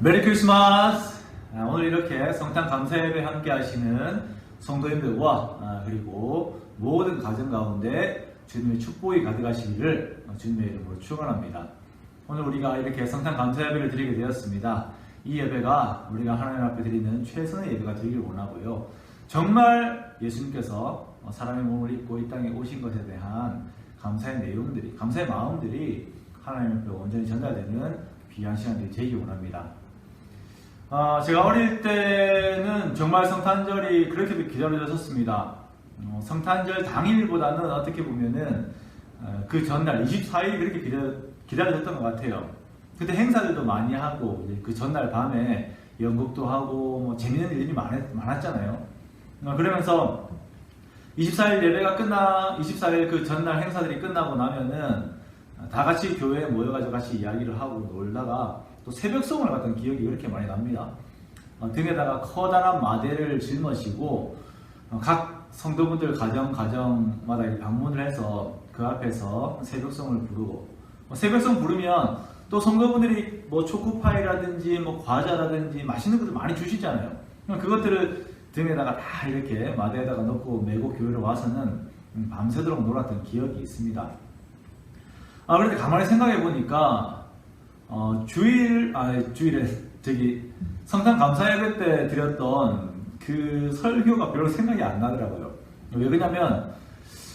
메리 크리스마스! 오늘 이렇게 성탄 감사 예배 함께 하시는 성도님들과 그리고 모든 가정 가운데 주님의 축복이 가득하시기를 주님의 이름으로 축원합니다. 오늘 우리가 이렇게 성탄 감사 예배를 드리게 되었습니다. 이 예배가 우리가 하나님 앞에 드리는 최선의 예배가 되기를 원하고요. 정말 예수님께서 사람의 몸을 입고 이 땅에 오신 것에 대한 감사의 내용들이, 감사의 마음들이 하나님 앞에 온전히 전달되는 귀한 시간들이 되기 원합니다. 제가 어릴 때는 정말 성탄절이 그렇게 기다려졌었습니다. 성탄절 당일보다는 어떻게 보면은 그 전날 24일이 그렇게 기다려졌던 것 같아요. 그때 행사들도 많이 하고 그 전날 밤에 연극도 하고 뭐 재밌는 일이 많았잖아요. 그러면서 24일 예배가 24일 그 전날 행사들이 끝나고 나면은 다 같이 교회에 모여가지고 같이 이야기를 하고 놀다가 또 새벽송을 갔던 기억이 그렇게 많이 납니다. 등에다가 커다란 마대를 짊어지고 각 성도분들 가정마다 방문을 해서 그 앞에서 새벽송을 부르고 새벽송 부르면 또 성도분들이 뭐 초코파이라든지 뭐 과자라든지 맛있는 것들 많이 주시잖아요. 그것들을 등에다가 다 이렇게 마대에다가 넣고 메고 교회로 와서는 밤새도록 놀았던 기억이 있습니다. 그런데 가만히 생각해 보니까 주일에 성탄 감사 예배 때 드렸던 그 설교가 별로 생각이 안 나더라고요. 왜 그러냐면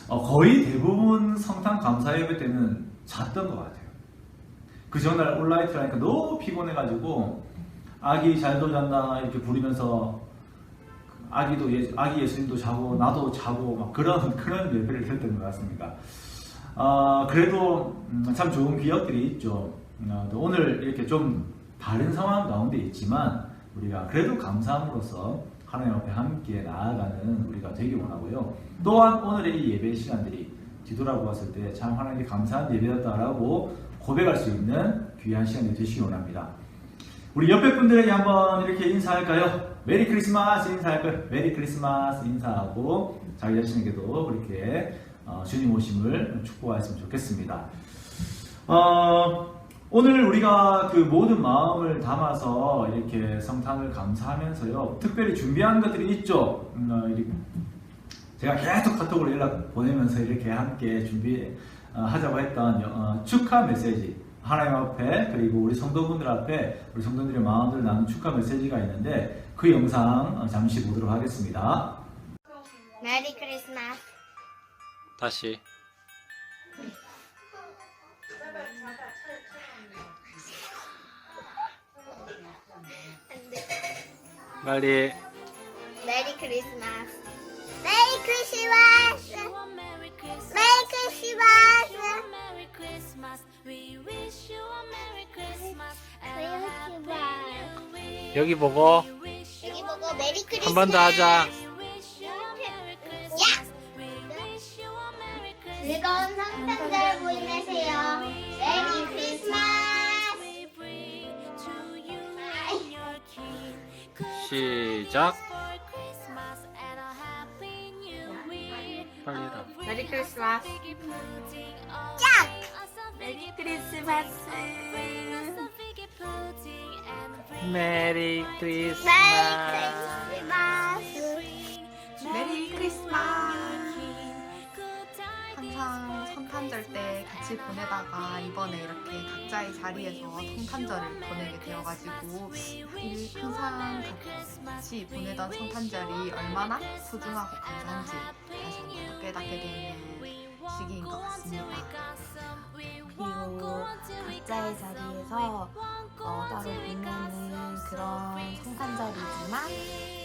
거의 대부분 성탄 감사 예배 때는 잤던 것 같아요. 그 전날 온라이트를 하니까 너무 피곤해가지고 아기 잘도 잔다 이렇게 부르면서 아기 예수님도 자고 나도 자고 막 그런 예배를 드렸던 것 같습니다. 그래도 참 좋은 기억들이 있죠. 오늘 이렇게 좀 다른 상황 가운데 있지만 우리가 그래도 감사함으로써 하나님 앞에 함께 나아가는 우리가 되기 원하고요. 또한 오늘의 이 예배 시간들이 뒤돌아보았을 때 참 하나님께 감사한 예배였다라고 고백할 수 있는 귀한 시간이 되시기 원합니다. 우리 옆에 분들에게 한번 이렇게 인사할까요? 메리 크리스마스 인사할까요? 메리 크리스마스 인사하고 자기 자신에게도 그렇게 주님 오심을 축복하였으면 좋겠습니다. 오늘 우리가 그 모든 마음을 담아서 이렇게 성탄을 감사하면서요, 특별히 준비한 것들이 있죠. 제가 계속 카톡으로 연락 보내면서 이렇게 함께 준비하자고 했던 축하 메시지, 하나님 앞에 그리고 우리 성도분들 앞에 우리 성도들의 마음을 나눈 축하 메시지가 있는데 그 영상 잠시 보도록 하겠습니다. 메리 크리스마스. 다시 빨리 메리 크리스마스. 메리 크리스마스. 메리 크리스마스. 여기 보고 여기 보고 메리 크리스마스. 한 번 더 하자. 야! 즐거운 성탄절 보내세요. 메리 크리스마스. 시작. 빨리 해라. 메리 크리스마스. 짝! 메리 크리스마스. 메리 메리 크리스마스. 크리스마스. 메리 크리스마스. 항상 성탄절 때 같이 보내다가 이번에 이렇게 각자의 자리에서 성탄절을 보내게 되어가지고 항상 같이 보내던 성탄절이 얼마나 소중하고 감사한지 다시 한번 깨닫게 되는 시기인 것 같습니다. 그리고 각자의 자리에서 따로 보내는 그런 성탄절이지만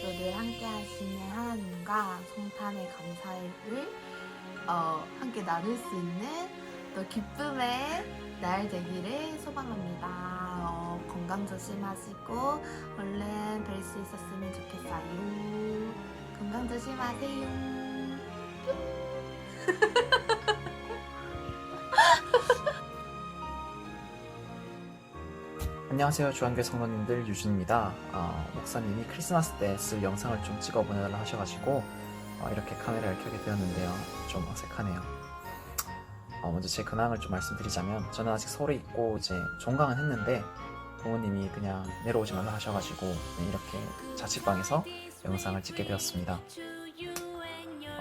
또 늘 함께 하시는 하나님과 성탄의 감사를 함께 나눌 수 있는 또 기쁨의 날 되기를 소망합니다. 건강 조심하시고 얼른 뵐 수 있었으면 좋겠어요. 건강 조심하세요. 안녕하세요. 주한교회 성도님들, 유준입니다. 목사님이 크리스마스 때 쓸 영상을 좀 찍어 보내달라 하셔가지고 이렇게 카메라를 켜게 되었는데요. 좀 어색하네요. 먼저 제 근황을 좀 말씀드리자면, 저는 아직 서울에 있고 이제 종강은 했는데 부모님이 그냥 내려오지 말라 하셔가지고 네, 이렇게 자취방에서 영상을 찍게 되었습니다.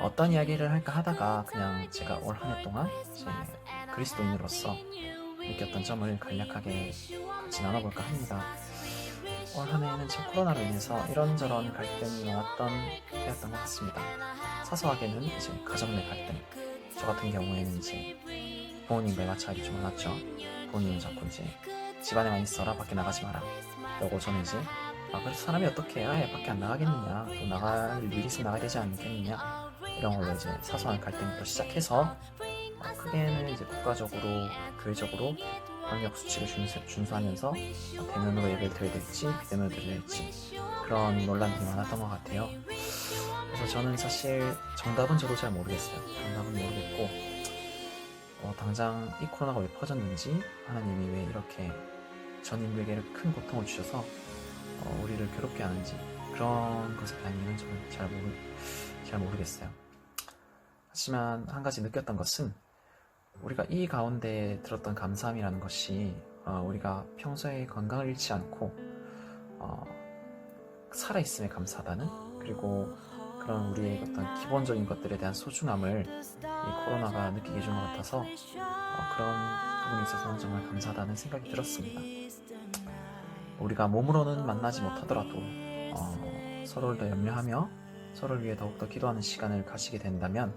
어떤 이야기를 할까 하다가 그냥 제가 올 한 해 동안 이제 그리스도인으로서 느꼈던 점을 간략하게 같이 나눠볼까 합니다. 올 한 해에는 참 코로나로 인해서 이런저런 갈등이 많았던 해였던 것 같습니다. 사소하게는 이제 가정 내 갈등, 저 같은 경우에는 이제 부모님과의 마찰이 좀 많았죠. 부모님은 자꾸 이제 집안에만 있어라, 밖에 나가지 마라. 그러고 저는 이제 그래서 사람이 어떻게 아예 밖에 안 나가겠느냐, 또 나갈 일이 있으면 나가야 되지 않겠느냐, 이런 걸로 이제 사소한 갈등부터 시작해서 크게는 이제 국가적으로, 교회적으로 방역 수칙을 준수하면서 대면으로 예배를 드려야 될지 비대면으로 드려야 될지 그런 논란들이 많았던 것 같아요. 그래서 저는 사실 정답은 저도 잘 모르겠어요. 정답은 모르겠고 당장 이 코로나가 왜 퍼졌는지, 하나님이 왜 이렇게 전 인류에게 이렇게 큰 고통을 주셔서 우리를 괴롭게 하는지, 그런 것에 대한 이유는 저는 잘 모르겠어요. 하지만 한 가지 느꼈던 것은 우리가 이 가운데 들었던 감사함이라는 것이 우리가 평소에 건강을 잃지 않고 살아있음에 감사하다는, 그리고 그런 우리의 어떤 기본적인 것들에 대한 소중함을 이 코로나가 느끼게 해준 것 같아서 그런 부분에 있어서는 정말 감사하다는 생각이 들었습니다. 우리가 몸으로는 만나지 못하더라도 서로를 더 염려하며 서로를 위해 더욱더 기도하는 시간을 가지게 된다면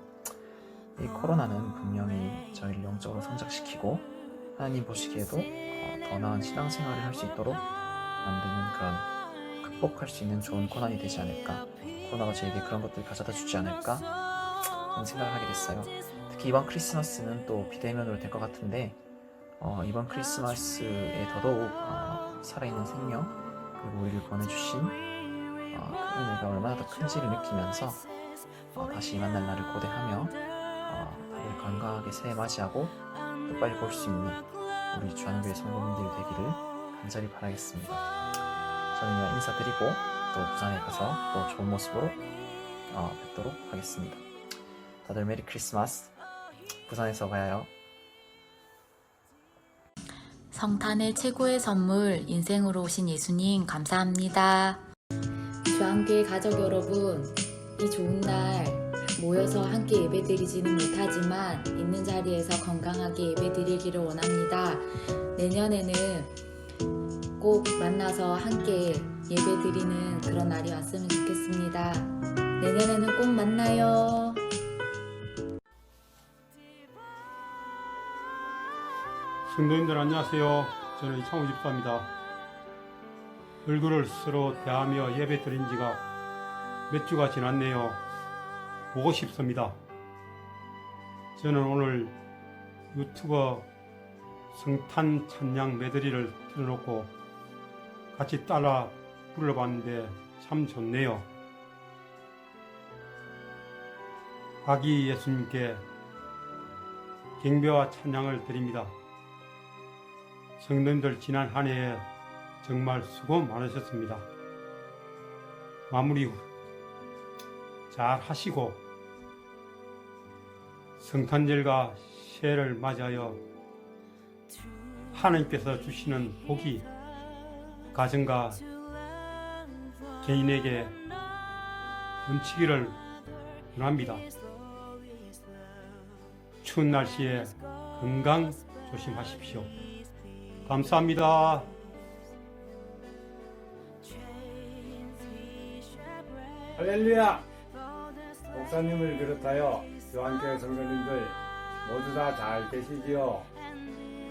이 코로나는 분명히 저희를 영적으로 성장시키고 하나님 보시기에도 더 나은 신앙생활을 할 수 있도록 만드는, 그런 극복할 수 있는 좋은 고난이 되지 않을까, 코로나가 저에게 그런 것들을 가져다 주지 않을까 그런 생각을 하게 됐어요. 특히 이번 크리스마스는 또 비대면으로 될 것 같은데 이번 크리스마스에 더더욱 살아있는 생명, 그리고 우리를 보내주신 그 은혜가 얼마나 더 큰지를 느끼면서 다시 만날 날을 고대하며 다들 건강하게 새해 맞이하고 또 빨리 볼 수 있는 우리 주한교회 성도님들이 되기를 간절히 바라겠습니다. 저는 이만 인사드리고 또 부산에 가서 또 좋은 모습으로 뵙도록 하겠습니다. 다들 메리 크리스마스. 부산에서 봐요. 성탄의 최고의 선물, 인생으로 오신 예수님 감사합니다. 주한교회 가족 여러분, 이 좋은 날 모여서 함께 예배드리지는 못하지만 있는 자리에서 건강하게 예배드리기를 원합니다. 내년에는 꼭 만나서 함께 예배드리는 그런 날이 왔으면 좋겠습니다. 내년에는 꼭 만나요. 성도님들 안녕하세요. 저는 이창호 집사입니다. 얼굴을 서로 대하며 예배 드린 지가 몇 주가 지났네요. 보고 싶습니다. 저는 오늘 유튜버 성탄 찬양 메들리를 틀어놓고 같이 따라 불러봤는데 참 좋네요. 아기 예수님께 경배와 찬양을 드립니다. 성도님들 지난 한 해에 정말 수고 많으셨습니다. 마무리 잘 하시고 성탄절과 새해를 맞이하여 하나님께서 주시는 복이 가정과 개인에게 넘치기를 원합니다. 추운 날씨에 건강 조심하십시오. 감사합니다. 할렐루야! 목사님을 비롯하여 주한교회 성도님들 모두 다 잘 계시지요?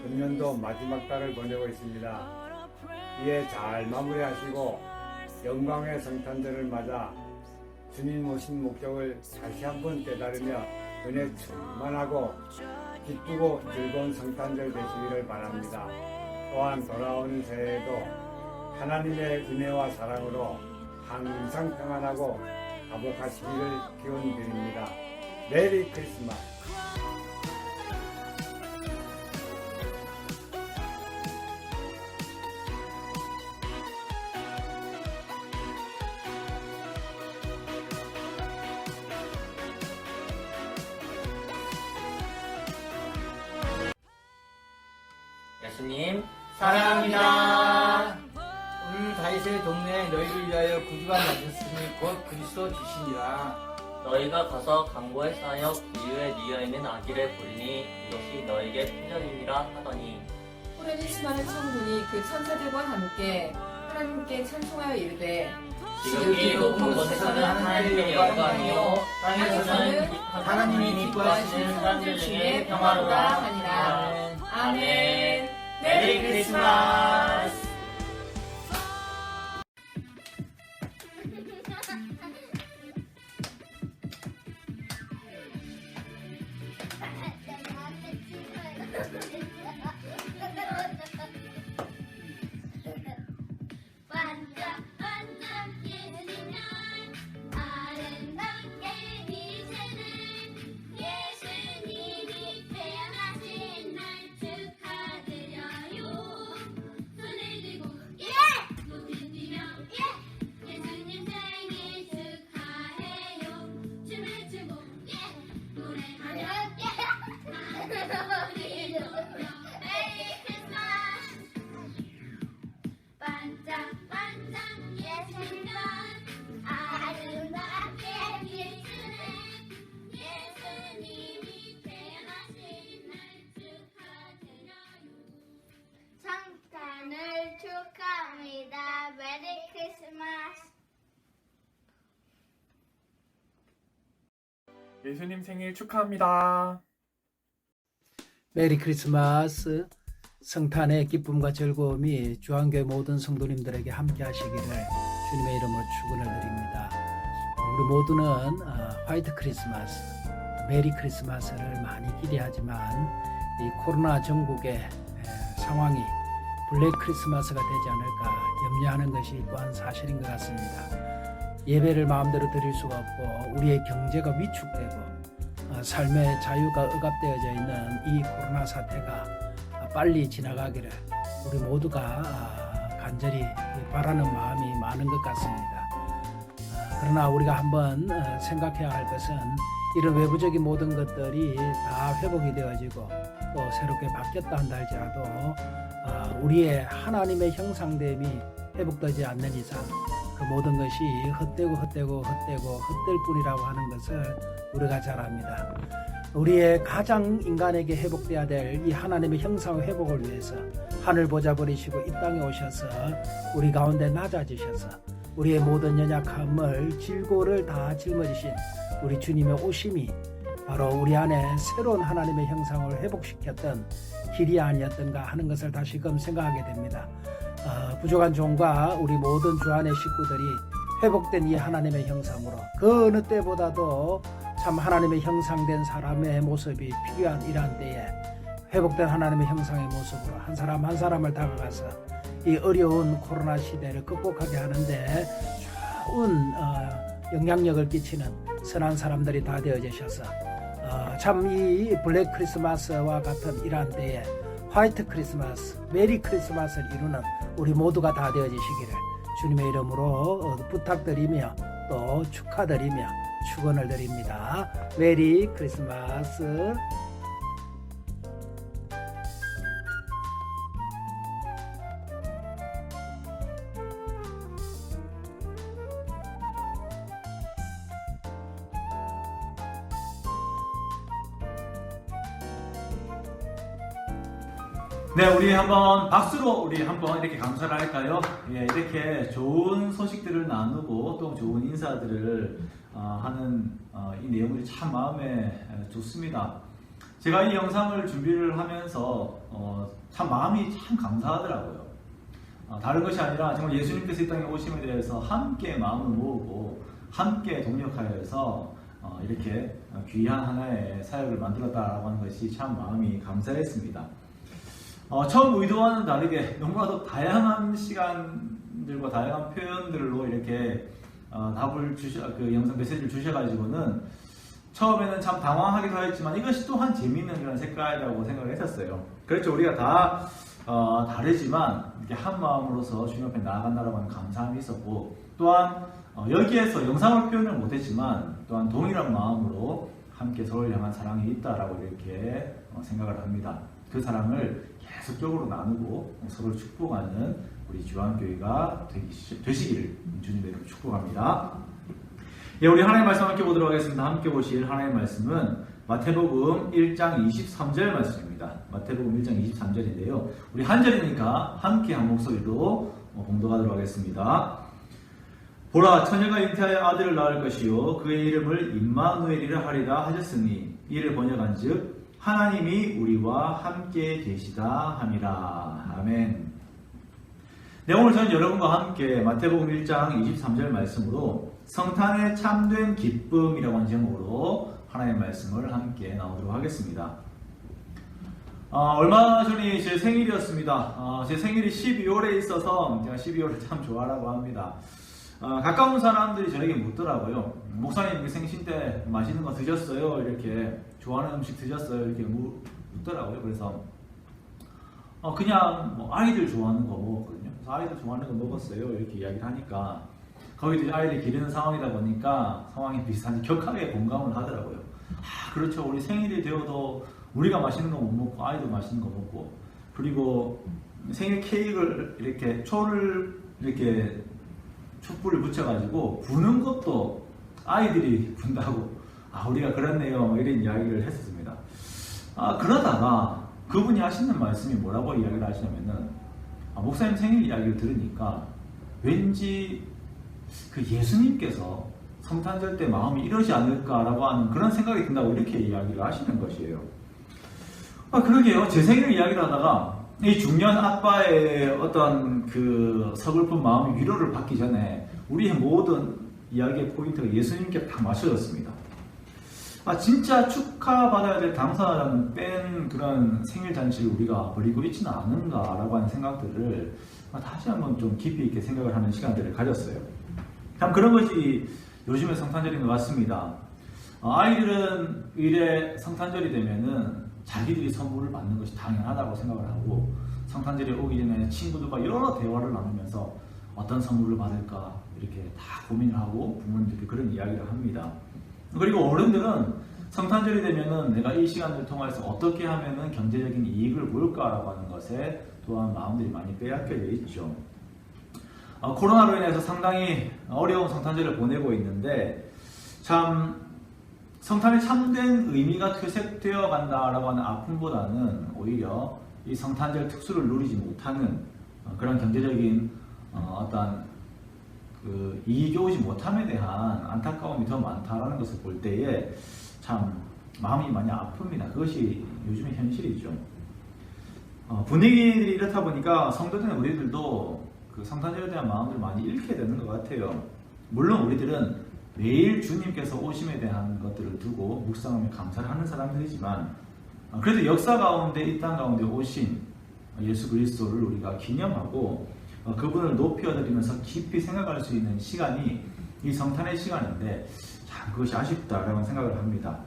금년도 마지막 달을 보내고 있습니다. 이에 잘 마무리하시고 영광의 성탄절을 맞아 주님 오신 목적을 다시 한번 깨달으며 은혜 충만하고 기쁘고 즐거운 성탄절 되시기를 바랍니다. 또한 돌아오는 새해에도 하나님의 은혜와 사랑으로 항상 평안하고 화목하시기를 기원드립니다. 메리 크리스마스. 예수님 사랑합니다. 다윗의 동네에 너희를 위하여 구주가 낮았으니 곧 그리스도 주시니라. 너희가 가서 강고의 사역 이후에 네어 있는 아기를 부리니 이것이 너에게 표적이니라 하더니 호련히 수많은 천군이 그 천사들과 함께 하나님께 찬송하여 이르되 지극히 높은 곳에서는 하나님의 영광이요 땅에서는 하나님이 기뻐하시는 사람들 중에 평화로다 하니라. 아멘. 메리 크리스마스. 반짝반짝 예수님 날 아름답게 비추는 예수님이 태어나신 날 축하드려요. 손을 들고 손을 들며 예수님 생일 축하해요. 춤을 추고 노래하며 우리 높여 메리 크리스마스. 반짝반짝 예수님 아름답게 비추는 예수님이 태어나신 날 축하드려요. 성탄을 축하합니다. 메리 크리스마스. 예수님 생일 축하합니다. 메리 크리스마스. 성탄의 기쁨과 즐거움이 주한교회 모든 성도님들에게 함께 하시기를 주님의 이름으로 축원을 드립니다. 우리 모두는 화이트 크리스마스, 메리 크리스마스를 많이 기대하지만 이 코로나 전국의 상황이 블랙 크리스마스가 되지 않을까 염려하는 것이 또한 사실인 것 같습니다. 예배를 마음대로 드릴 수가 없고 우리의 경제가 위축되고 삶의 자유가 억압되어져 있는 이 코로나 사태가 빨리 지나가기를 우리 모두가 간절히 바라는 마음이 많은 것 같습니다. 그러나 우리가 한번 생각해야 할 것은 이런 외부적인 모든 것들이 다 회복이 되어지고 또 새롭게 바뀌었다 한다 할지라도 우리의 하나님의 형상됨이 회복되지 않는 이상 그 모든 것이 헛되고 헛될 뿐이라고 하는 것을 우리가 잘 압니다. 우리의 가장 인간에게 회복돼야 될 이 하나님의 형상 회복을 위해서 하늘 보좌 버리시고 이 땅에 오셔서 우리 가운데 낮아지셔서 우리의 모든 연약함을 질고를 다 짊어지신 우리 주님의 오심이 바로 우리 안에 새로운 하나님의 형상을 회복시켰던 길이 아니었던가 하는 것을 다시금 생각하게 됩니다. 부족한 종과 우리 모든 주 안의 식구들이 회복된 이 하나님의 형상으로 그 어느 때보다도 참 하나님의 형상된 사람의 모습이 필요한 이러한 때에 회복된 하나님의 형상의 모습으로 한 사람 한 사람을 다가가서 이 어려운 코로나 시대를 극복하게 하는데 좋은 영향력을 끼치는 선한 사람들이 다 되어지셔서 참 이 블랙 크리스마스와 같은 이러한 때에 화이트 크리스마스, 메리 크리스마스를 이루는 우리 모두가 다 되어지시기를 주님의 이름으로 부탁드리며 또 축하드리며 축원을 드립니다. 메리 크리스마스. 네, 우리 한번 박수로 우리 한번 이렇게 감사를 할까요? 예, 이렇게 좋은 소식들을 나누고 또 좋은 인사들을 하는 이 내용들이 참 마음에 좋습니다. 제가 이 영상을 준비를 하면서 참 마음이 참 감사하더라고요. 다른 것이 아니라 정말 예수님께서 이 땅에 오심에 대해서 함께 마음을 모으고 함께 동력하여서 이렇게 귀한 하나의 사역을 만들었다라고 하는 것이 참 마음이 감사했습니다. 처음 의도와는 다르게 너무나도 다양한 시간들과 다양한 표현들로 이렇게 답을 그 영상 메시지를 주셔가지고는 처음에는 참 당황하기도 했지만 이것이 또한 재미있는 그런 색깔이라고 생각을 했었어요. 그렇죠. 우리가 다 다르지만 이렇게 한 마음으로서 주님 앞에 나아간다라고 하는 감사함이 있었고 또한 여기에서 영상을 표현을 못했지만 또한 동일한 마음으로 함께 서로를 향한 사랑이 있다라고 이렇게 생각을 합니다. 그 사랑을 계속적으로 나누고 서로를 축복하는 우리 주한교회가 되시기를 주님의 이름으로 축복합니다. 예, 우리 하나님의 말씀 함께 보도록 하겠습니다. 함께 보실 하나님의 말씀은 마태복음 1장 23절 말씀입니다. 마태복음 1장 23절인데요. 우리 한 절이니까 함께 한 목소리로 봉독하도록 하겠습니다. 보라, 처녀가 잉태하여 아들을 낳을 것이요 그의 이름을 임마누엘이라 하리라 하셨으니 이를 번역한즉 하나님이 우리와 함께 계시다 함이라. 아멘. 네, 오늘 저는 여러분과 함께 마태복음 1장 23절 말씀으로 성탄의 참된 기쁨이라고 하는 제목으로 하나님의 말씀을 함께 나오도록 하겠습니다. 얼마 전이 제 생일이었습니다. 제 생일이 12월에 있어서 제가 12월을 참 좋아하라고 합니다. 가까운 사람들이 저에게 묻더라고요. 목사님 생신 때 맛있는 거 드셨어요? 이렇게 좋아하는 음식 드셨어요? 이렇게 묻더라고요. 그래서 그냥 뭐 아이들 좋아하는 거 먹었거든요. 그래서 아이들 좋아하는 거 먹었어요. 이렇게 이야기를 하니까 거기도 아이들이 기르는 상황이다 보니까 상황이 비슷한지 격하게 공감을 하더라고요. 그렇죠. 우리 생일이 되어도 우리가 맛있는 거 못 먹고 아이도 맛있는 거 먹고, 그리고 생일 케이크를 이렇게 초를 이렇게 촛불을 붙여가지고 부는 것도 아이들이 분다고 우리가 그렇네요 이런 이야기를 했었습니다. 그러다가 그분이 하시는 말씀이 뭐라고 이야기를 하시냐면은 목사님 생일 이야기를 들으니까 왠지 그 예수님께서 성탄절 때 마음이 이러지 않을까라고 하는 그런 생각이 든다고 이렇게 이야기를 하시는 것이에요. 그러게요. 제 생일 이야기를 하다가 이 중년 아빠의 어떤 그 서글픈 마음이 위로를 받기 전에 우리의 모든 이야기의 포인트가 예수님께 다 맞춰졌습니다. 진짜 축하받아야 될 당사자는 뺀 그런 생일 잔치를 우리가 버리고 있지는 않은가라고 하는 생각들을 다시 한번 좀 깊이 있게 생각을 하는 시간들을 가졌어요. 참 그런 것이 요즘의 성탄절인 것 같습니다. 아이들은 이래 성탄절이 되면은 자기들이 선물을 받는 것이 당연하다고 생각을 하고 성탄절이 오기 전에 친구들과 여러 대화를 나누면서 어떤 선물을 받을까 이렇게 다 고민을 하고 부모님들께 그런 이야기를 합니다. 그리고 어른들은 성탄절이 되면은 내가 이 시간을 통해서 어떻게 하면은 경제적인 이익을 볼까라고 하는 것에 또한 마음들이 많이 빼앗겨져 있죠. 코로나로 인해서 상당히 어려운 성탄절을 보내고 있는데 참 성탄의 참된 의미가 퇴색되어 간다라고 하는 아픔보다는 오히려 이 성탄절 특수를 누리지 못하는 그런 경제적인 어떤 그 이익이 오지 못함에 대한 안타까움이 더 많다라는 것을 볼 때에 참 마음이 많이 아픕니다. 그것이 요즘의 현실이죠. 분위기들이 이렇다 보니까 성도된 우리들도 그 성탄절에 대한 마음을 많이 잃게 되는 것 같아요. 물론 우리들은 매일 주님께서 오심에 대한 것들을 두고 묵상하며 감사를 하는 사람들이지만 그래도 역사 가운데 이 땅 가운데 오신 예수 그리스도를 우리가 기념하고 그분을 높여드리면서 깊이 생각할 수 있는 시간이 이 성탄의 시간인데 참 그것이 아쉽다라는 생각을 합니다.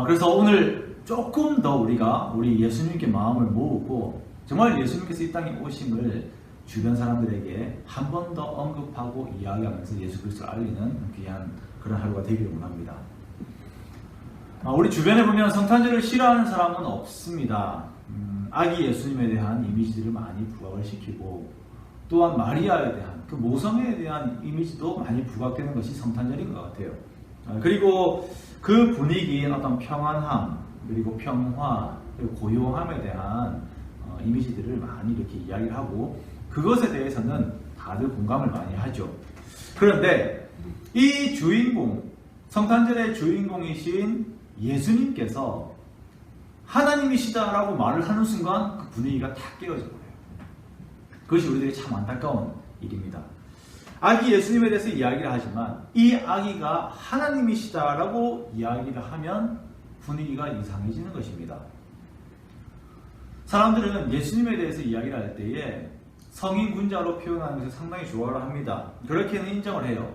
그래서 오늘 조금 더 우리가 우리 예수님께 마음을 모으고 정말 예수님께서 이 땅에 오심을 주변 사람들에게 한 번 더 언급하고 이야기하면서 예수 그리스도를 알리는 귀한 그런 하루가 되기를 원합니다. 우리 주변에 보면 성탄절을 싫어하는 사람은 없습니다. 아기 예수님에 대한 이미지들을 많이 부각을 시키고 또한 마리아에 대한 그 모성애에 대한 이미지도 많이 부각되는 것이 성탄절인 것 같아요. 그리고 그 분위기인 어떤 평안함 그리고 평화 그리고 고요함에 대한 이미지들을 많이 이렇게 이야기를 하고 그것에 대해서는 다들 공감을 많이 하죠. 그런데 이 주인공, 성탄절의 주인공이신 예수님께서 하나님이시다라고 말을 하는 순간 그 분위기가 다 깨어져 버려요. 그것이 우리들이 참 안타까운 일입니다. 아기 예수님에 대해서 이야기를 하지만 이 아기가 하나님이시다라고 이야기를 하면 분위기가 이상해지는 것입니다. 사람들은 예수님에 대해서 이야기를 할 때에 성인 군자로 표현하는 것을 상당히 좋아를 합니다. 그렇게는 인정을 해요.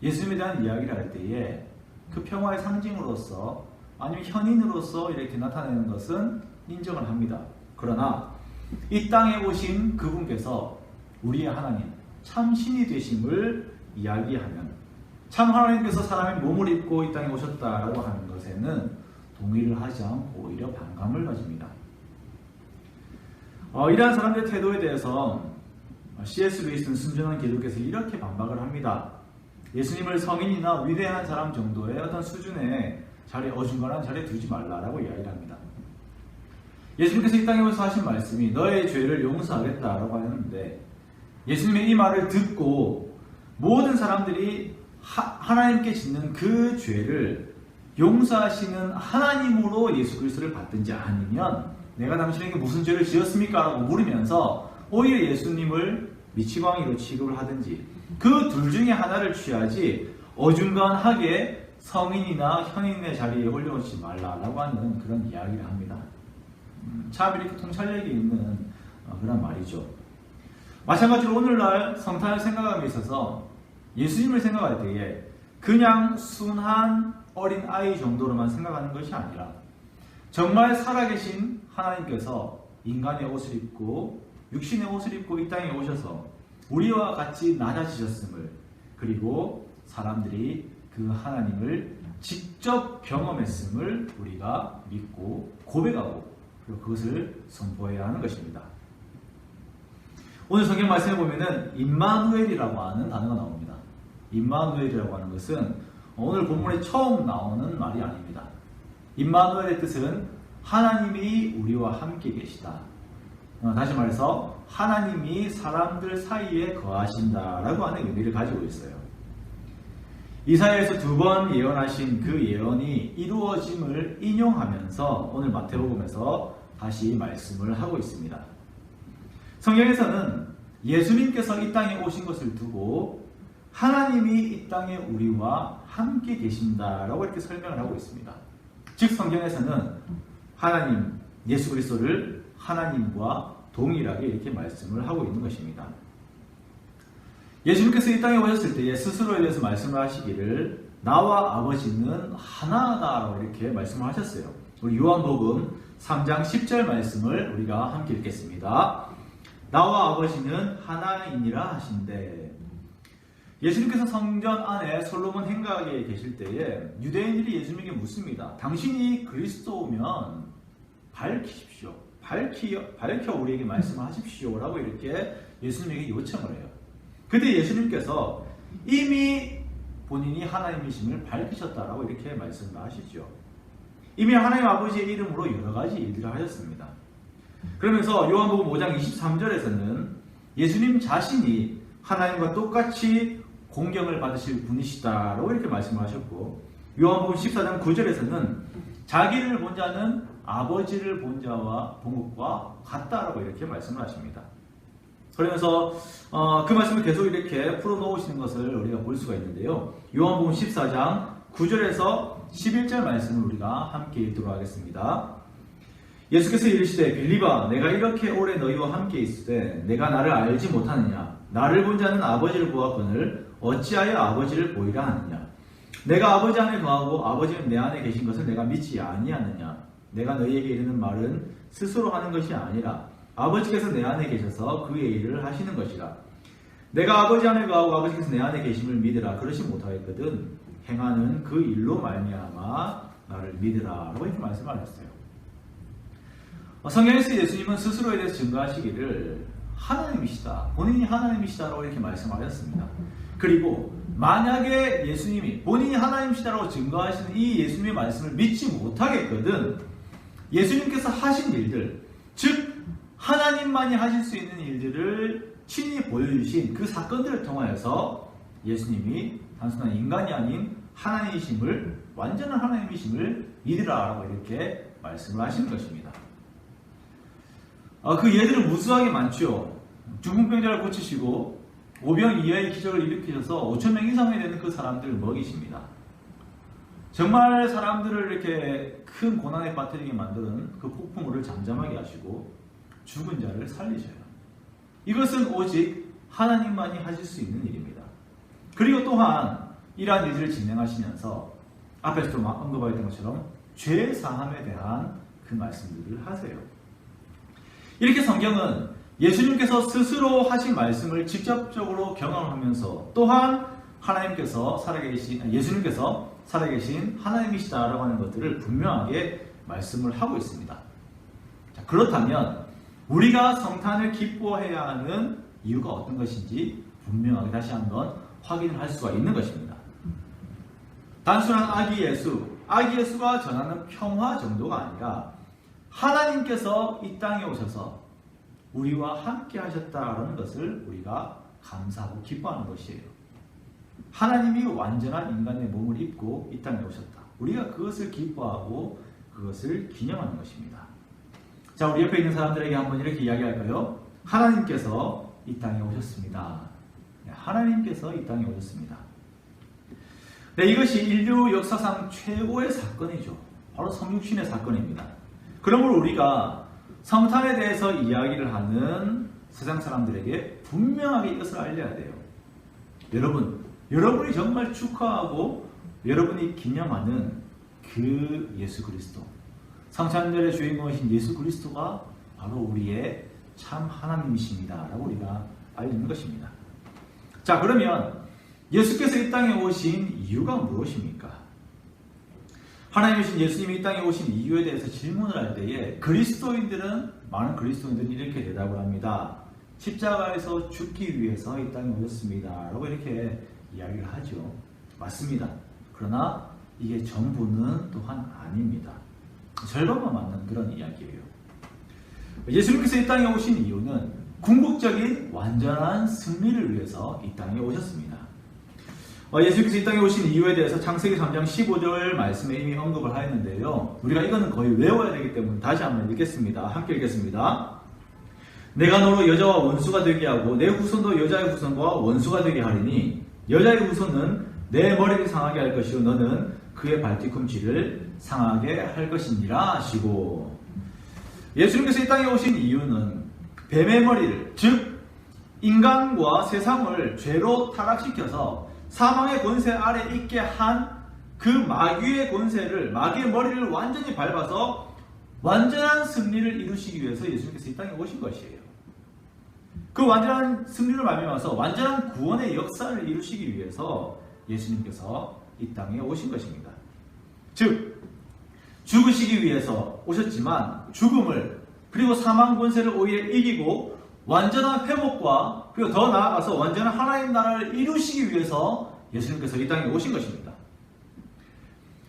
예수님에 대한 이야기를 할 때에 그 평화의 상징으로서 아니면 현인으로서 이렇게 나타내는 것은 인정을 합니다. 그러나 이 땅에 오신 그분께서 우리의 하나님, 참 신이 되심을 이야기하면 참 하나님께서 사람의 몸을 입고 이 땅에 오셨다라고 하는 것에는 동의를 하지 않고 오히려 반감을 가집니다. 이러한 사람들의 태도에 대해서 C.S. 루이스는 순전한 기독교에서 이렇게 반박을 합니다. 예수님을 성인이나 위대한 사람 정도의 어떤 수준의 자리에 어중간한 자리에 두지 말라라고 이야기를 합니다. 예수님께서 이 땅에 오셔서 하신 말씀이 너의 죄를 용서하겠다라고 하는데 예수님의 이 말을 듣고 모든 사람들이 하나님께 짓는 그 죄를 용서하시는 하나님으로 예수 그리스도를 받든지 아니면 내가 당신에게 무슨 죄를 지었습니까? 라고 물으면서 오히려 예수님을 미치광이로 취급을 하든지 그 둘 중에 하나를 취하지 어중간하게 성인이나 현인의 자리에 올려놓지 말라라고 하는 그런 이야기를 합니다. 참 이렇게 통찰력이 있는 그런 말이죠. 마찬가지로 오늘날 성탄을 생각함에 있어서 예수님을 생각할 때에 그냥 순한 어린 아이 정도로만 생각하는 것이 아니라 정말 살아계신 하나님께서 인간의 옷을 입고 육신의 옷을 입고 이 땅에 오셔서 우리와 같이 낮아지셨음을 그리고 사람들이 그 하나님을 직접 경험했음을 우리가 믿고 고백하고 그리고 그것을 선포해야 하는 것입니다. 오늘 성경 말씀에 보면은 임마누엘이라고 하는 단어가 나옵니다. 임마누엘이라고 하는 것은 오늘 본문에 처음 나오는 말이 아닙니다. 임마누엘의 뜻은 하나님이 우리와 함께 계시다. 다시 말해서 하나님이 사람들 사이에 거하신다라고 하는 의미를 가지고 있어요. 이사야에서 2번 예언하신 그 예언이 이루어짐을 인용하면서 오늘 마태복음에서 다시 말씀을 하고 있습니다. 성경에서는 예수님께서 이 땅에 오신 것을 두고 하나님이 이 땅에 우리와 함께 계신다라고 이렇게 설명을 하고 있습니다. 즉 성경에서는 하나님, 예수 그리스도를 하나님과 동일하게 이렇게 말씀을 하고 있는 것입니다. 예수님께서 이 땅에 오셨을 때에 스스로에 대해서 말씀을 하시기를 나와 아버지는 하나다라고 이렇게 말씀을 하셨어요. 우리 요한복음 3장 10절 말씀을 우리가 함께 읽겠습니다. 나와 아버지는 하나이니라 하신대. 예수님께서 성전 안에 솔로몬 행각에 계실 때에 유대인들이 예수님에게 묻습니다. 당신이 그리스도면 밝히십시오. 밝혀 우리에게 말씀하십시오. 라고 이렇게 예수님에게 요청을 해요. 그때 예수님께서 이미 본인이 하나님이심을 밝히셨다라고 이렇게 말씀을 하시죠. 이미 하나님 아버지의 이름으로 여러 가지 일들을 하셨습니다. 그러면서 요한복음 5장 23절에서는 예수님 자신이 하나님과 똑같이 공경을 받으실 분이시다라고 이렇게 말씀을 하셨고 요한복음 14장 9절에서는 자기를 본 자는 아버지를 본 자와 본 것과 같다라고 이렇게 말씀을 하십니다. 그러면서 그 말씀을 계속 이렇게 풀어놓으시는 것을 우리가 볼 수가 있는데요. 요한복음 14장 9절에서 11절 말씀을 우리가 함께 읽도록 하겠습니다. 예수께서 이르시되 빌립아 내가 이렇게 오래 너희와 함께 있으되 내가 나를 알지 못하느냐 나를 본 자는 아버지를 보았거늘 어찌하여 아버지를 보이라 하느냐 내가 아버지 안에 거하고 아버지는 내 안에 계신 것을 내가 믿지 아니하느냐 내가 너희에게 이르는 말은 스스로 하는 것이 아니라 아버지께서 내 안에 계셔서 그의 일을 하시는 것이라 내가 아버지 안에 거하고 아버지께서 내 안에 계심을 믿으라 그러시 못하였거든 행하는 그 일로 말미암아 나를 믿으라 라고 이렇게 말씀하셨어요. 성경에서 예수님은 스스로에 대해서 증거하시기를 하나님이시다 본인이 하나님이시다라고 이렇게 말씀하셨습니다. 그리고 만약에 예수님이 본인이 하나님이시다라고 증거하시는 이 예수님의 말씀을 믿지 못하겠거든 예수님께서 하신 일들 즉 하나님만이 하실 수 있는 일들을 친히 보여주신 그 사건들을 통하여서 예수님이 단순한 인간이 아닌 하나님이심을 완전한 하나님이심을 믿으라라고 이렇게 말씀을 하시는 것입니다. 그 예들은 무수하게 많죠. 중풍병자를 고치시고 오병 이하의 기적을 일으키셔서 5,000명 이상이 되는 그 사람들을 먹이십니다. 정말 사람들을 이렇게 큰 고난에 빠뜨리게 만드는 그 폭풍우를 잠잠하게 하시고 죽은 자를 살리셔요. 이것은 오직 하나님만이 하실 수 있는 일입니다. 그리고 또한 이러한 일들을 진행하시면서 앞에서도 언급하였던 것처럼 죄 사함에 대한 그 말씀들을 하세요. 이렇게 성경은 예수님께서 스스로 하신 말씀을 직접적으로 경험하면서 또한 예수님께서 살아계신 하나님이시다라고 하는 것들을 분명하게 말씀을 하고 있습니다. 자, 그렇다면 우리가 성탄을 기뻐해야 하는 이유가 어떤 것인지 분명하게 다시 한번 확인을 할 수가 있는 것입니다. 단순한 아기 예수가 전하는 평화 정도가 아니라 하나님께서 이 땅에 오셔서 우리와 함께 하셨다라는 것을 우리가 감사하고 기뻐하는 것이에요. 하나님이 완전한 인간의 몸을 입고 이 땅에 오셨다. 우리가 그것을 기뻐하고 그것을 기념하는 것입니다. 자, 우리 옆에 있는 사람들에게 한번 이렇게 이야기할까요? 하나님께서 이 땅에 오셨습니다. 하나님께서 이 땅에 오셨습니다. 네, 이것이 인류 역사상 최고의 사건이죠. 바로 성육신의 사건입니다. 그러므로 우리가 성탄에 대해서 이야기를 하는 세상 사람들에게 분명하게 이것을 알려야 돼요. 여러분이 정말 축하하고 여러분이 기념하는 그 예수 그리스도, 성탄절의 주인공이신 예수 그리스도가 바로 우리의 참 하나님이십니다 라고 우리가 알리는 것입니다. 자, 그러면 예수께서 이 땅에 오신 이유가 무엇입니까? 하나님이신 예수님이 이 땅에 오신 이유에 대해서 질문을 할 때에 많은 그리스도인들이 이렇게 대답을 합니다. 십자가에서 죽기 위해서 이 땅에 오셨습니다 라고 이렇게 이야기를 하죠. 맞습니다. 그러나 이게 전부는 또한 아닙니다. 절반만 맞는 그런 이야기예요. 예수님께서 이 땅에 오신 이유는 궁극적인 완전한 승리를 위해서 이 땅에 오셨습니다. 예수님께서 이 땅에 오신 이유에 대해서 창세기 3장 15절 말씀에 이미 언급을 하였는데요. 우리가 이거는 거의 외워야 되기 때문에 다시 한번 읽겠습니다. 함께 읽겠습니다. 내가 너로 여자와 원수가 되게 하고 내 후손도 여자의 후손과 원수가 되게 하리니 여자의 후손은 내 머리를 상하게 할 것이요 너는 그의 발뒤꿈치를 상하게 할 것이니라 하시고, 예수님께서 이 땅에 오신 이유는 뱀의 머리를, 즉 인간과 세상을 죄로 타락시켜서 사망의 권세 아래 있게 한 그 마귀의 권세를, 마귀의 머리를 완전히 밟아서 완전한 승리를 이루시기 위해서 예수님께서 이 땅에 오신 것이에요. 그 완전한 승리를 말미암아서 완전한 구원의 역사를 이루시기 위해서 예수님께서 이 땅에 오신 것입니다. 즉 죽으시기 위해서 오셨지만 죽음을, 그리고 사망 권세를 오히려 이기고 완전한 회복과 그리고 더 나아가서 완전한 하나님 나라를 이루시기 위해서 예수님께서 이 땅에 오신 것입니다.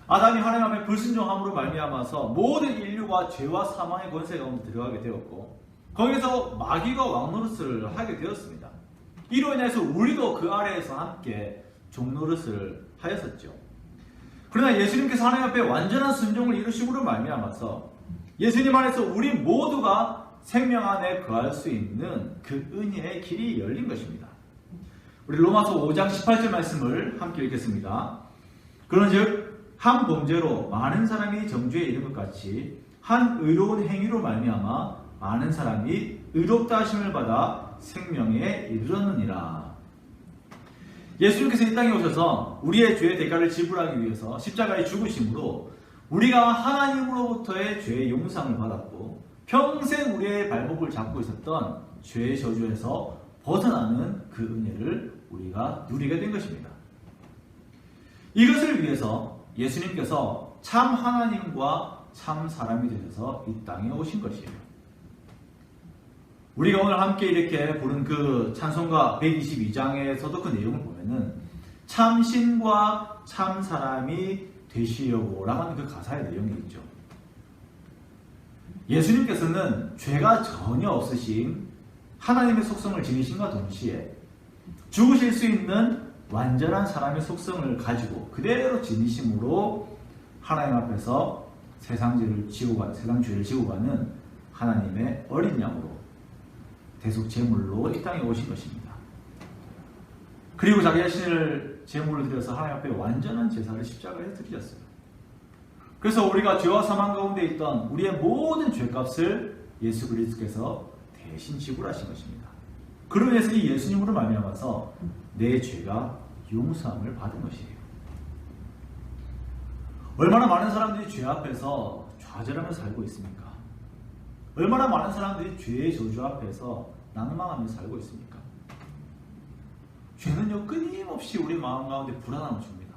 아담이 하나님 앞에 불순종함으로 말미암아서 모든 인류가 죄와 사망의 권세 가운데 들어가게 되었고, 거기서 마귀가 왕노릇을 하게 되었습니다. 이로 인해서 우리도 그 아래에서 함께 종노릇을 하였었죠. 그러나 예수님께서 하나님 앞에 완전한 순종을 이루심으로 말미암아서 예수님 안에서 우리 모두가 생명 안에 거할 수 있는 그 은혜의 길이 열린 것입니다. 우리 로마서 5장 18절 말씀을 함께 읽겠습니다. 그런즉 한 범죄로 많은 사람이 정죄에 이른 것 같이 한 의로운 행위로 말미암아 많은 사람이 의롭다 하심을 받아 생명에 이르렀느니라. 예수님께서 이 땅에 오셔서 우리의 죄의 대가를 지불하기 위해서 십자가에 죽으심으로 우리가 하나님으로부터의 죄의 용서를 받았고 평생 우리의 발목을 잡고 있었던 죄의 저주에서 벗어나는 그 은혜를 우리가 누리게 된 것입니다. 이것을 위해서 예수님께서 참 하나님과 참 사람이 되셔서 이 땅에 오신 것이에요. 우리가 오늘 함께 이렇게 부른 그 찬송가 122장에서도 그 내용을 보면은 참 신과 참 사람이 되시려고 라는 그 가사의 내용이 있죠. 예수님께서는 죄가 전혀 없으신 하나님의 속성을 지니심과 동시에 죽으실 수 있는 완전한 사람의 속성을 가지고 그대로 지니심으로 하나님 앞에서 세상 죄를 지고 가는 하나님의 어린 양으로 대속 제물로 이 땅에 오신 것입니다. 그리고 자기 자신을 제물로 드려서 하나님 앞에 완전한 제사를 십자가에 드리셨어요. 그래서 우리가 죄와 사망 가운데 있던 우리의 모든 죄값을 예수 그리스도께서 대신 지불하신 것입니다. 그로 인해서 이 예수님으로 말미암아서 내 죄가 용서함을 받은 것이에요. 얼마나 많은 사람들이 죄 앞에서 좌절하며 살고 있습니까? 얼마나 많은 사람들이 죄의 저주 앞에서 낭망하며 살고 있습니까? 죄는요 끊임없이 우리 마음 가운데 불안함을 줍니다.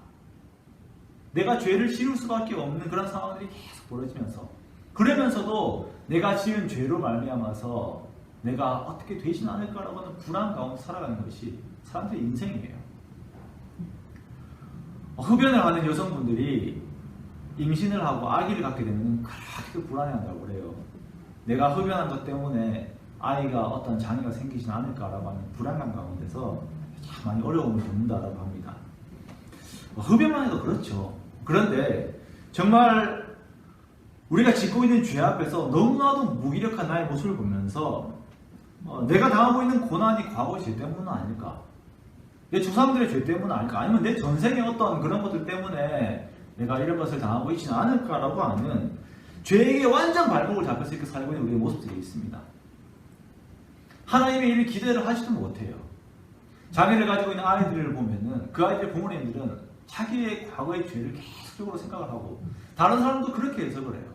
내가 죄를 지을 수밖에 없는 그런 상황들이 계속 벌어지면서 그러면서도 내가 지은 죄로 말미암아서 내가 어떻게 되진 않을까라고 하는 불안 가운데 살아가는 것이 사람들의 인생이에요. 흡연을 하는 여성분들이 임신을 하고 아기를 갖게 되면 그렇게 불안해한다고 그래요. 내가 흡연한 것 때문에 아이가 어떤 장애가 생기진 않을까라고 하는 불안감 가운데서 참 많이 어려움을 겪는다라고 합니다. 흡연만 해도 그렇죠. 그런데 정말 우리가 짓고 있는 죄 앞에서 너무나도 무기력한 나의 모습을 보면서 내가 당하고 있는 고난이 과거의 죄 때문은 아닐까? 내 조상들의 죄 때문은 아닐까? 아니면 내 전생의 어떤 그런 것들 때문에 내가 이런 것을 당하고 있지는 않을까라고 하는 죄에게 완전 발목을 잡혀서 이렇게 살고 있는 우리의 모습들이 있습니다. 하나님의 일을 기대를 하지도 못해요. 장애를 가지고 있는 아이들을 보면은 그 아이들의 부모님들은 자기의 과거의 죄를 계속적으로 생각을 하고 다른 사람도 그렇게 해석을 해요.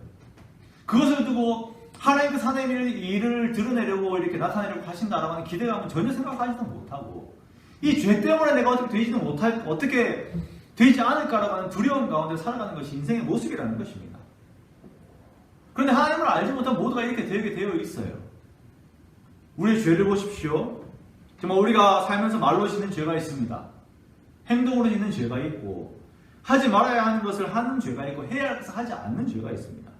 그것을 두고 하나님께서 하나님의 일을 드러내려고 이렇게 나타내려고 하신다라고 하는 기대감은 전혀 생각하지도 못하고 이 죄 때문에 내가 어떻게 되지 않을까라고 하는 두려움 가운데 살아가는 것이 인생의 모습이라는 것입니다. 그런데 하나님을 알지 못한 모두가 이렇게 되게 되어 있어요. 우리의 죄를 보십시오. 정말 우리가 살면서 말로 짓는 죄가 있습니다. 행동으로 짓는 죄가 있고 하지 말아야 하는 것을 하는 죄가 있고 해야 할 것을 하지 않는 죄가 있습니다.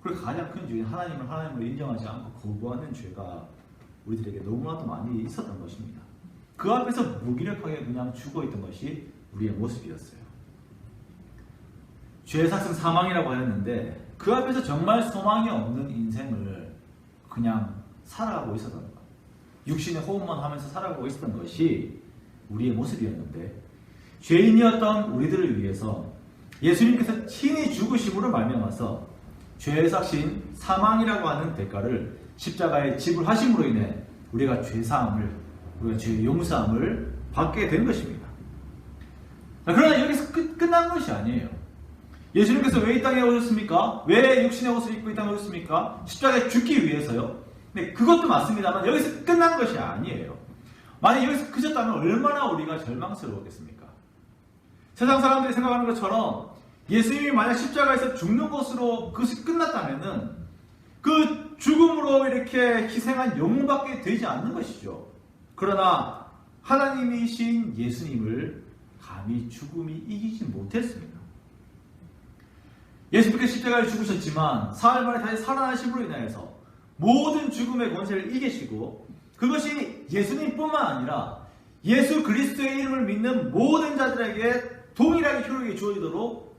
그리고 가장 큰 죄는 하나님을 하나님으로 인정하지 않고 거부하는 죄가 우리들에게 너무나도 많이 있었던 것입니다. 그 앞에서 무기력하게 그냥 죽어있던 것이 우리의 모습이었어요. 죄의 삭은 사망이라고 하였는데 그 앞에서 정말 소망이 없는 인생을 그냥 살아가고 있었던 것, 육신의 호흡만 하면서 살아가고 있었던 것이 우리의 모습이었는데 죄인이었던 우리들을 위해서 예수님께서 친히 죽으심으로 말미암아서 죄의 삭신 사망이라고 하는 대가를 십자가에 지불하심으로 인해 우리가 죄사함을, 우리가 죄의 용서함을 받게 된 것입니다. 그러나 여기서 끝난 것이 아니에요. 예수님께서 왜 이 땅에 오셨습니까? 왜 육신의 옷을 입고 이 땅에 오셨습니까? 십자가에 죽기 위해서요. 네, 그것도 맞습니다만 여기서 끝난 것이 아니에요. 만약 여기서 그쳤다면 얼마나 우리가 절망스러웠겠습니까? 세상 사람들이 생각하는 것처럼 예수님이 만약 십자가에서 죽는 것으로 그것이 끝났다면은 그 죽음으로 이렇게 희생한 영웅밖에 되지 않는 것이죠. 그러나 하나님이신 예수님을 감히 죽음이 이기지 못했습니다. 예수님께서 십자가에 죽으셨지만 사흘 만에 다시 살아나심으로 인하여서 모든 죽음의 권세를 이기시고 그것이 예수님뿐만 아니라 예수 그리스도의 이름을 믿는 모든 자들에게 동일하게 효력이 주어지도록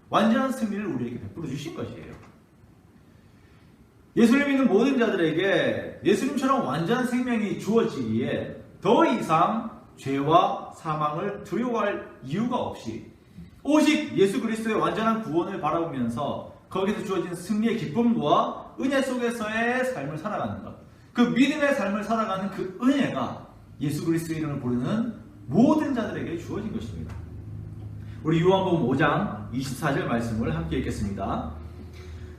완전한 승리를 우리에게 베풀어 주신 것이에요. 예수를 믿는 모든 자들에게 예수님처럼 완전한 생명이 주어지기에 더 이상 죄와 사망을 두려워할 이유가 없이 오직 예수 그리스도의 완전한 구원을 바라보면서 거기서 주어진 승리의 기쁨과 은혜 속에서의 삶을 살아가는 것, 그 믿음의 삶을 살아가는 그 은혜가 예수 그리스도의 이름을 부르는 모든 자들에게 주어진 것입니다. 우리 요한복음 5장 24절 말씀을 함께 읽겠습니다.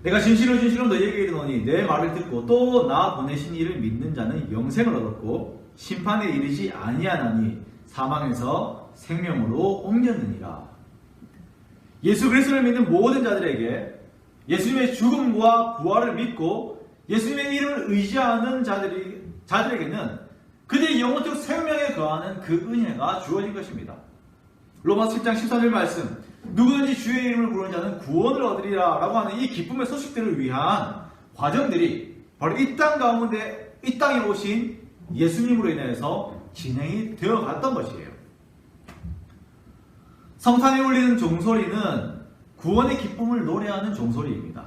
내가 진실로 진실로 너희에게 이르노니 내 말을 듣고 또 나 보내신 이를 믿는 자는 영생을 얻었고 심판에 이르지 아니하나니 사망에서 생명으로 옮겼느니라. 예수 그리스도를 믿는 모든 자들에게 예수님의 죽음과 부활을 믿고 예수님의 이름을 의지하는 자들에게는 그들의 영혼적 생명에 거하는 그 은혜가 주어진 것입니다. 로마서 10장 14절 말씀, 누구든지 주의 이름을 부르는 자는 구원을 얻으리라 라고 하는 이 기쁨의 소식들을 위한 과정들이 바로 이 땅 가운데, 이 땅에 오신 예수님으로 인해서 진행이 되어 갔던 것이에요. 성탄에 울리는 종소리는 구원의 기쁨을 노래하는 종소리입니다.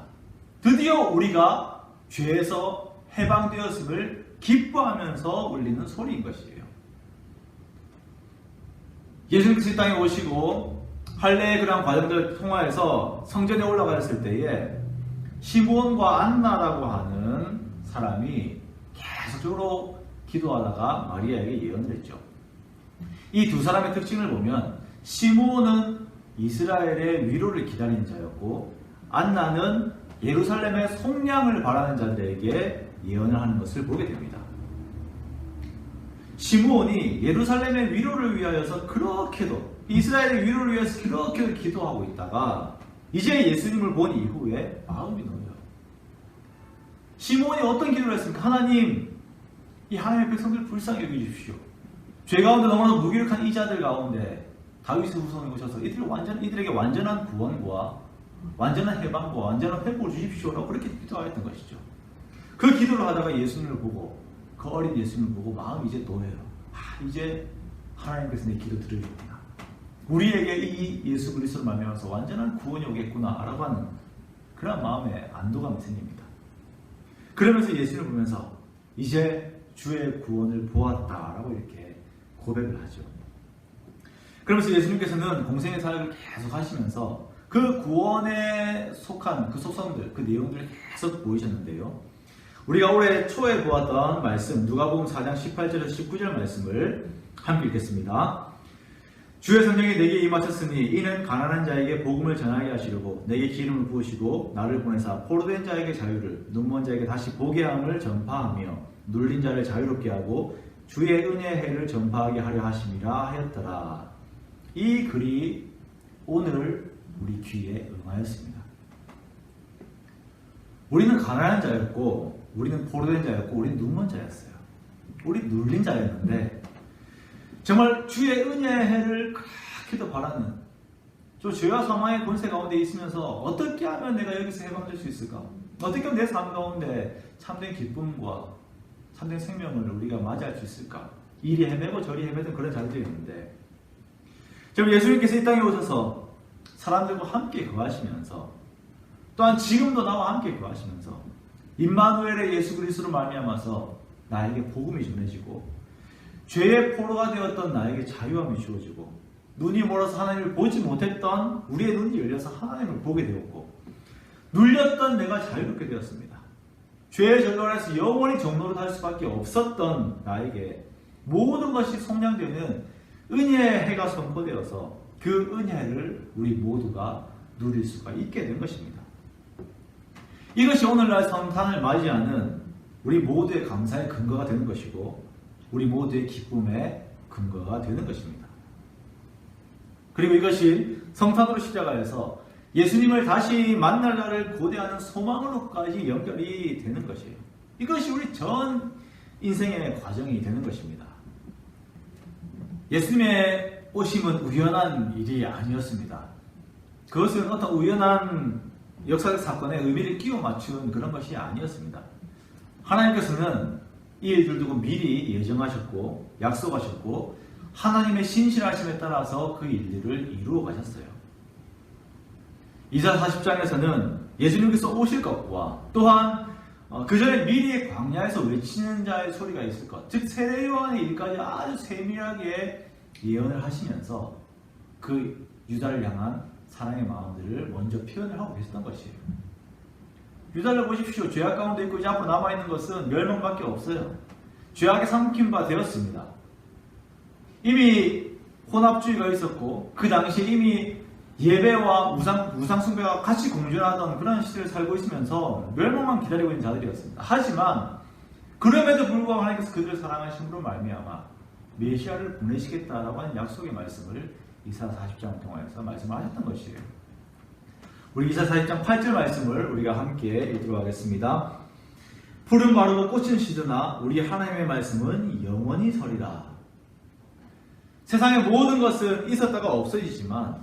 드디어 우리가 죄에서 해방되었음을 기뻐하면서 울리는 소리인 것이에요. 예수님께서 이 땅에 오시고 할례의 그런 과정들을 통하여서 성전에 올라갔을 때에 시므온과 안나라고 하는 사람이 계속적으로 기도하다가 마리아에게 예언을 했죠. 이 두 사람의 특징을 보면 시므온은 이스라엘의 위로를 기다리는 자였고 안나는 예루살렘의 속량을 바라는 자들에게 예언을 하는 것을 보게 됩니다. 시므온이 예루살렘의 위로를 위하여서 그렇게도 이스라엘의 위로를 위해서 그렇게도 기도하고 있다가 이제 예수님을 본 이후에 마음이 놓여요. 시몬이 어떤 기도를 했습니까? 하나님, 이 하나님의 백성들 불쌍히 여겨주십시오. 죄 가운데 너무나 무기력한 이 자들 가운데 다윗의 후손이 오셔서 이들에게 완전한 구원과 완전한 해방과 완전한 회복을 주십시오라고 그렇게 기도하였던 것이죠. 그 기도를 하다가 예수님을 보고, 그 어린 예수님을 보고 마음이 이제 놓여요. 이제 하나님께서 내 기도 들으셨구나. 우리에게 이 예수 그리스도를 말미암아서 완전한 구원이 오겠구나 라고 하는 그런 마음에 안도감이 생깁니다. 그러면서 예수님을 보면서 이제 주의 구원을 보았다라고 이렇게 고백을 하죠. 그러면서 예수님께서는 공생의 사역을 계속 하시면서 그 구원에 속한 그 속성들, 그 내용들을 계속 보이셨는데요. 우리가 올해 초에 보았던 말씀, 누가복음 4장 18절에서 19절 말씀을 함께 읽겠습니다. 주의 성령이 내게 임하셨으니 이는 가난한 자에게 복음을 전하게 하시려고 내게 기름을 부으시고 나를 보내사 포로된 자에게 자유를, 눈먼 자에게 다시 보게 함을 전파하며 눌린 자를 자유롭게 하고 주의 은혜의 해를 전파하게 하려 하심이라 하였더라. 이 글이 오늘 우리 귀에 응하였습니다. 우리는 가난한 자였고, 우리는 포로된 자였고, 우리는 눈먼 자였어요. 우리 눌린 자였는데 정말 주의 은혜의 해를 그렇게도 바라는, 저 죄와 사망의 권세 가운데 있으면서 어떻게 하면 내가 여기서 해방될 수 있을까? 어떻게 하면 내 삶 가운데 참된 기쁨과 참된 생명을 우리가 맞이할 수 있을까? 이리 헤매고 저리 헤매던 그런 자들이었는데, 지금 예수님께서 이 땅에 오셔서 사람들과 함께 거하시면서, 또한 지금도 나와 함께 거하시면서 임마누엘의 예수 그리스도로 말미암아서 나에게 복음이 전해지고, 죄의 포로가 되었던 나에게 자유함이 주어지고, 눈이 멀어서 하나님을 보지 못했던 우리의 눈이 열려서 하나님을 보게 되었고, 눌렸던 내가 자유롭게 되었습니다. 죄의 전로에서 영원히 종로로 달 수밖에 없었던 나에게 모든 것이 속량되는 은혜의 해가 선포되어서 그 은혜를 우리 모두가 누릴 수가 있게 된 것입니다. 이것이 오늘날 성탄을 맞이하는 우리 모두의 감사의 근거가 되는 것이고, 우리 모두의 기쁨의 근거가 되는 것입니다. 그리고 이것이 성탄으로 시작하여서 예수님을 다시 만날 날을 고대하는 소망으로까지 연결이 되는 것이에요. 이것이 우리 전 인생의 과정이 되는 것입니다. 예수님의 오심은 우연한 일이 아니었습니다. 그것은 어떤 우연한 역사적 사건에 의미를 끼워 맞춘 그런 것이 아니었습니다. 하나님께서는 이 일들 두고 미리 예정하셨고 약속하셨고, 하나님의 신실하심에 따라서 그 일들을 이루어 가셨어요. 이사 40장에서는 예수님께서 오실 것과 또한 그 전에 미리 광야에서 외치는 자의 소리가 있을 것, 즉 세례 요한의 일까지 아주 세밀하게 예언을 하시면서 그 유다를 향한 사랑의 마음들을 먼저 표현을 하고 계셨던 것이에요. 유다를 보십시오. 죄악 가운데 있고 이제 앞으로 남아있는 것은 멸망밖에 없어요. 죄악에 삼킨 바 되었습니다. 이미 혼합주의가 있었고, 그 당시에 이미 예배와 우상숭배가 같이 공존하던 그런 시대를 살고 있으면서 멸망만 기다리고 있는 자들이었습니다. 하지만 그럼에도 불구하고 하나님께서 그들을 사랑하심으로 말미암아 메시아를 보내시겠다라고 하는 약속의 말씀을 이사 40장을 통하여서 말씀을 하셨던 것이에요. 우리 이사 40장 8절 말씀을 우리가 함께 읽도록 하겠습니다. 푸른 마르고 꽃은 시드나 우리 하나님의 말씀은 영원히 서리라. 세상의 모든 것은 있었다가 없어지지만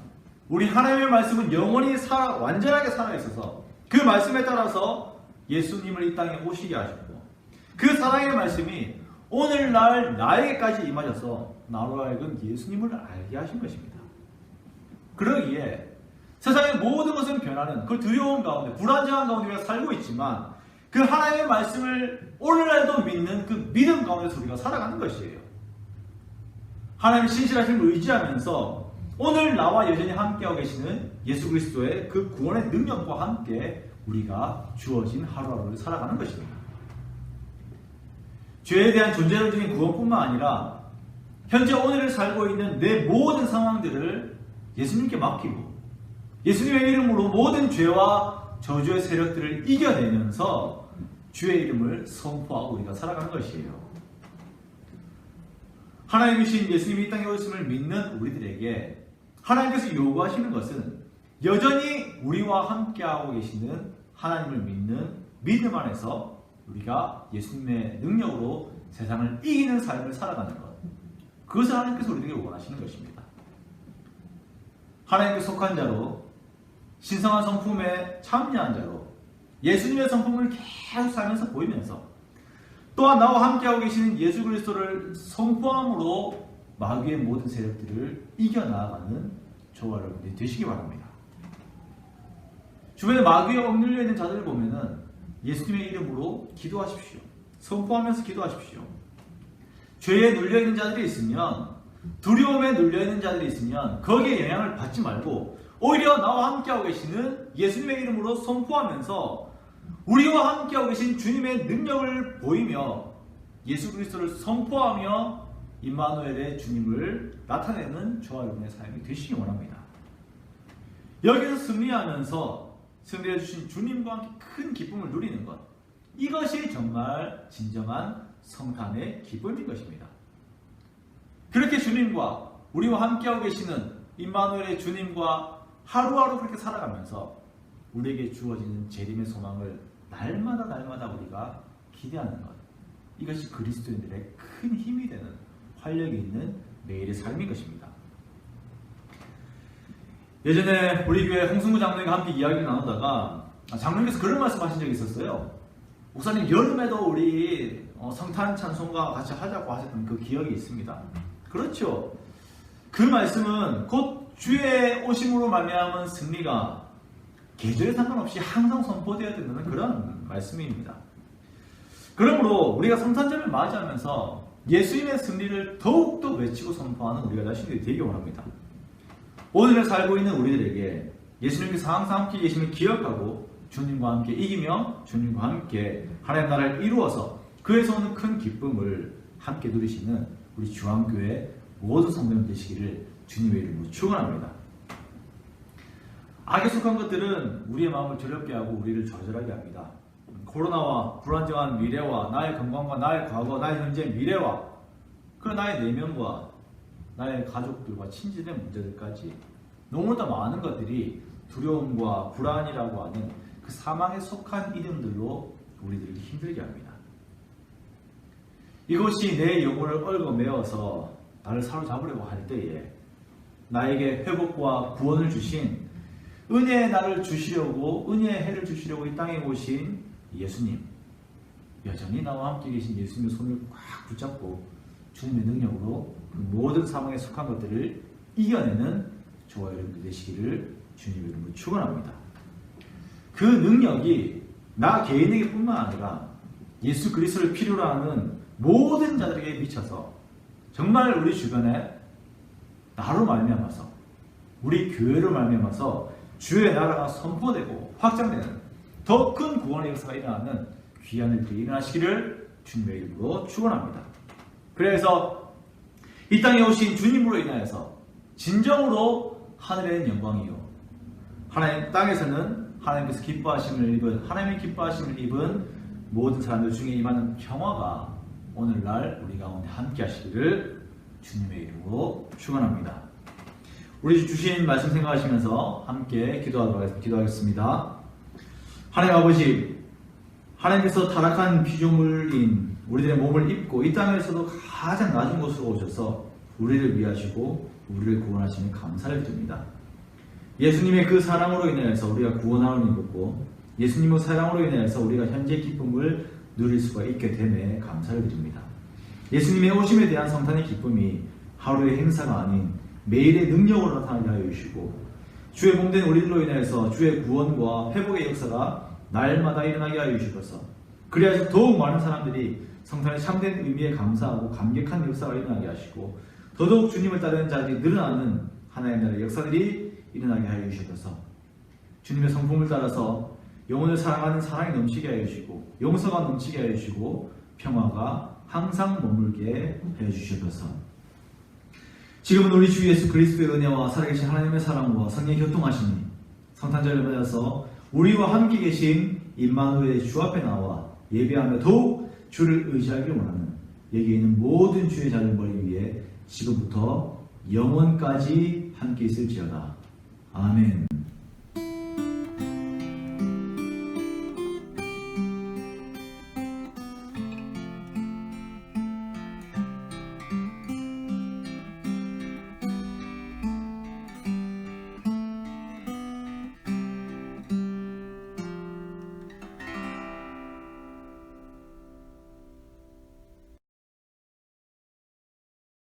우리 하나님의 말씀은 영원히 완전하게 살아있어서 그 말씀에 따라서 예수님을 이 땅에 오시게 하셨고, 그 사랑의 말씀이 오늘날 나에게까지 임하셔서 나로 하여금 예수님을 알게 하신 것입니다. 그러기에 세상의 모든 것은 변하는 그 두려움 가운데, 불안정한 가운데 우리가 살고 있지만 그 하나님의 말씀을 오늘날도 믿는 그 믿음 가운데서 우리가 살아가는 것이에요. 하나님의 신실하심을 의지하면서 오늘 나와 여전히 함께하고 계시는 예수 그리스도의 그 구원의 능력과 함께 우리가 주어진 하루하루를 살아가는 것입니다. 죄에 대한 존재론적인 구원뿐만 아니라 현재 오늘을 살고 있는 내 모든 상황들을 예수님께 맡기고 예수님의 이름으로 모든 죄와 저주의 세력들을 이겨내면서 주의 이름을 선포하고 우리가 살아가는 것이에요. 하나님이신 예수님이 이 땅에 오셨음을 믿는 우리들에게 하나님께서 요구하시는 것은 여전히 우리와 함께하고 계시는 하나님을 믿는 믿음 안에서 우리가 예수님의 능력으로 세상을 이기는 삶을 살아가는 것, 그것을 하나님께서 우리에게 원하시는 것입니다. 하나님께 속한 자로, 신성한 성품에 참여한 자로 예수님의 성품을 계속 살면서 보이면서 또한 나와 함께하고 계시는 예수 그리스도를 선포함으로 마귀의 모든 세력들을 이겨나가는 저와 여러분들이 되시기 바랍니다. 주변에 마귀에 억눌려 있는 자들을 보면은 예수님의 이름으로 기도하십시오. 선포하면서 기도하십시오. 죄에 눌려있는 자들이 있으면, 두려움에 눌려있는 자들이 있으면 거기에 영향을 받지 말고 오히려 나와 함께하고 계시는 예수님의 이름으로 선포하면서 우리와 함께하고 계신 주님의 능력을 보이며 예수 그리스도를 선포하며 임마누엘의 주님을 나타내는 저와 여러분의 삶이 되시기 원합니다. 여기서 승리하면서 승리해 주신 주님과 함께 큰 기쁨을 누리는 것, 이것이 정말 진정한 성탄의 기쁨인 것입니다. 그렇게 주님과 우리와 함께하고 계시는 임마누엘의 주님과 하루하루 그렇게 살아가면서 우리에게 주어지는 재림의 소망을 날마다 우리가 기대하는 것, 이것이 그리스도인들의 큰 힘이 되는, 활력이 있는 매일의 삶인 것입니다. 예전에 우리 교회 홍승구 장로님과 함께 이야기를 나누다가 장로님께서 그런 말씀하신 적이 있었어요. 목사님, 여름에도 우리 성탄 찬송과 같이 하자고 하셨던 그 기억이 있습니다. 그렇죠. 그 말씀은 곧 주의 오심으로 말미암은 승리가 계절에 상관없이 항상 선포되어야 된다는 그런 말씀입니다. 그러므로 우리가 성탄절을 맞이하면서 예수님의 승리를 더욱더 외치고 선포하는 우리가 자신들이 되기 원합니다. 오늘을 살고 있는 우리들에게 예수님께서 항상 함께 계심을 기억하고 주님과 함께 이기며 주님과 함께 하나님 나라를 이루어서 그에서 오는 큰 기쁨을 함께 누리시는 우리 주안교회 모든 성도님 되시기를 주님의 이름으로 축원합니다. 악에 속한 것들은 우리의 마음을 두렵게 하고 우리를 좌절하게 합니다. 코로나와 불안정한 미래와 나의 건강과 나의 과거, 나의 현재 미래와 그리고 나의 내면과 나의 가족들과 친지의 문제들까지 너무나 많은 것들이 두려움과 불안이라고 하는 그 사망에 속한 이름들로 우리들을 힘들게 합니다. 이것이 내 영혼을 얽어매어서 나를 사로잡으려고 할 때에 나에게 회복과 구원을 주신 은혜의 날을 주시려고, 은혜의 해를 주시려고 이 땅에 오신 예수님, 여전히 나와 함께 계신 예수님의 손을 꽉 붙잡고 주님의 능력으로 그 모든 사망에 속한 것들을 이겨내는 저와 여러분들 되시기를 주님의 이름으로 축원합니다. 그 능력이 나 개인에게 뿐만 아니라 예수 그리스도를 필요로 하는 모든 자들에게 미쳐서 정말 우리 주변에 나로 말미암아서, 우리 교회로 말미암아서 주의 나라가 선포되고 확장되는 더 큰 구원의 역사가 일어나는 귀한 일들이 일어나시기를 주님의 이름으로 축원합니다. 그래서 이 땅에 오신 주님으로 인하여서 진정으로 하늘에는 영광이요, 하나님 땅에서는 하나님께서 기뻐하심을 입은, 하나님의 기뻐하심을 입은 모든 사람들 중에 임하는 평화가 오늘날 우리 가운데 함께 하시기를 주님의 이름으로 축원합니다. 우리 주신 말씀 생각하시면서 함께 기도하겠습니다. 하나님 아버지, 하나님께서 타락한 피조물인 우리들의 몸을 입고 이 땅에서도 가장 낮은 곳으로 오셔서 우리를 위하시고 우리를 구원하시니 감사를 드립니다. 예수님의 그 사랑으로 인하여서 우리가 구원함을 입었고 예수님의 사랑으로 인하여서 우리가 현재의 기쁨을 누릴 수가 있게 됨에 감사를 드립니다. 예수님의 오심에 대한 성탄의 기쁨이 하루의 행사가 아닌 매일의 능력으로 나타나게 하여 주시고 주의 몸된 우리들로 인해서 주의 구원과 회복의 역사가 날마다 일어나게 하여 주시옵소서. 그래야 더욱 많은 사람들이 성탄의 참된 의미에 감사하고 감격한 역사가 일어나게 하시고 더더욱 주님을 따르는 자들이 늘어나는 하나님 나라의 역사들이 일어나게 하여 주시옵소서. 주님의 성품을 따라서 영혼을 사랑하는 사랑이 넘치게 하여 주시고 용서가 넘치게 하여 주시고 평화가 항상 머물게 하여 주시옵소서. 지금은 우리 주 예수 그리스도의 은혜와 살아계신 하나님의 사랑과 성령의 교통하심이 성탄절을 맞아서 우리와 함께 계신 임마누엘의 주 앞에 나와 예배하며 더욱 주를 의지하기를 원하는 여기에 있는 모든 주의 자를 머리 위에 지금부터 영원까지 함께 있을지어다. 아멘.